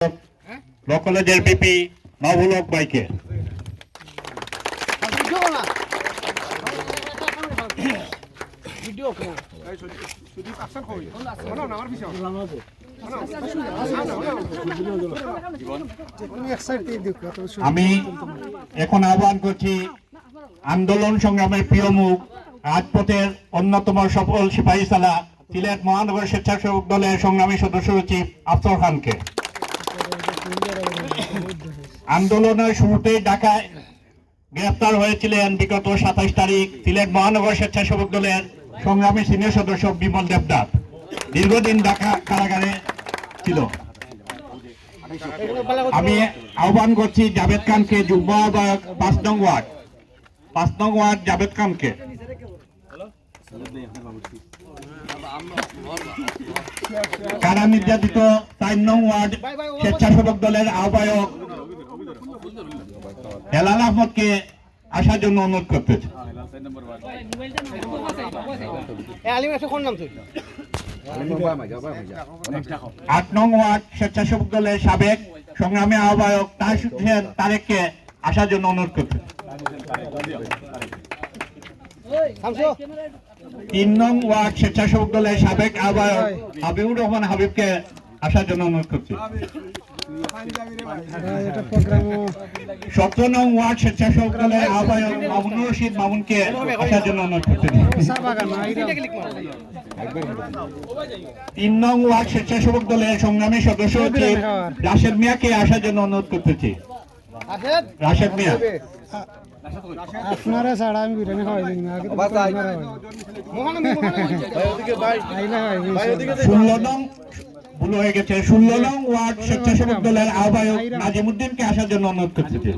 ল কলেজের পিপি মাহবুল হক ভাইকে আমি এখন আহ্বান করছি আন্দোলন সংগ্রামের প্রিয় মুখ রাজপথের অন্যতম সফল সিপাহী সালা সিলেট মহানগর স্বেচ্ছাসেবক দলের সংগ্রামী সদস্য সচিব আফসর খানকে। আন্দোলনের শুরুতেই ঢাকায় গ্রেফতার হয়েছিলেন বিগত 27 তারিখ সিলেট মহানগর স্বেচ্ছাসেবক দলের সংগ্রামী সিনিয়র সদস্য বিমল দেবনাথ। দীর্ঘদিন ঢাকা কারাগারে ছিল। আমি আহ্বান করছি জাভেদ খানকে, যুগ্ম আহ্বায়ক 5 নং ওয়ার্ড জাভেদ খানকে। কারা নির্যাতিত 4 নং ওয়ার্ড স্বেচ্ছাসেবক দলের আহ্বায়ক হেলাল আহমদকে আসার জন্য অনুরোধ করতেছে। 8 নং ওয়ার্ড স্বেচ্ছাসেবক দলের সাবেক সংগ্রামী আহ্বায়ক তারেককে আসার জন্য অনুরোধ করতেছে। 3 নং ওয়ার্ড স্বেচ্ছাসেবক দলের সাবেক আহ্বায়ক হাবিবুর রহমান হাবিবকে আসার জন্য অনুরোধ করছি। 17 নং ওয়ার্ড স্বেচ্ছাসেবক দলের আহ্বায়ক মামুনুর রশিদ মামুনকে আসার জন্য অনুরোধ করছি। 3 নং ওয়ার্ড স্বেচ্ছাসেবক দলের সংগ্রামী সদস্য রাশেদ মিয়াকে আসার জন্য অনুরোধ করতেছি। রাশেদ মিয়া আপনারা ছাড়া আমি বিরিয়ানি খাওয়াই দিই না। 16 নং ওয়ার্ড স্বেচ্ছাসেবক দলের আহ্বায়ক নাজিমুদ্দিনকে আসার জন্য অনুরোধ করতেছি।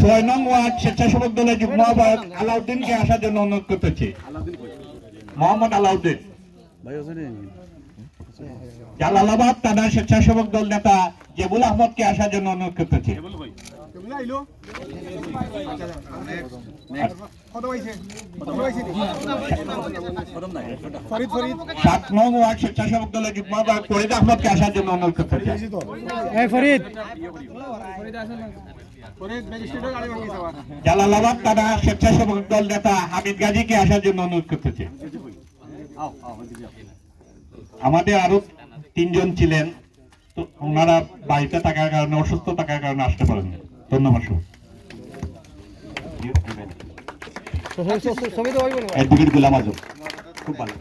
6 নং ওয়ার্ড স্বেচ্ছাসেবক দলের যুগ্ম আহ্বায়ক আলাউদ্দিনকে আসার জন্য অনুরোধ করতেছি। মোহাম্মদ আলাউদ্দিন। জালালাবাদ থানার স্বেচ্ছাসেবক দল নেতা জেবুল আহমদকে আসার জন্য অনুরোধ করতেছি। 7 নং ওয়ার্ড স্বেচ্ছাসেবক দলের যুগ্ম আহ্বায়ক ফরিদ আহমদকে আসার জন্য অনুরোধ করতেছি। জালালাবাদ থানা স্বেচ্ছাসেবক দল নেতা হামিদ গাজীকে আসার জন্য অনুরোধ করতেছি। আমাদের আরো 3 জন ছিলেন, তো ওনারা বাড়িতে থাকার কারণে, অসুস্থ থাকার কারণে আসতে পারেন। ধন্যবাদ। গোলাম আজম খুব ভালো।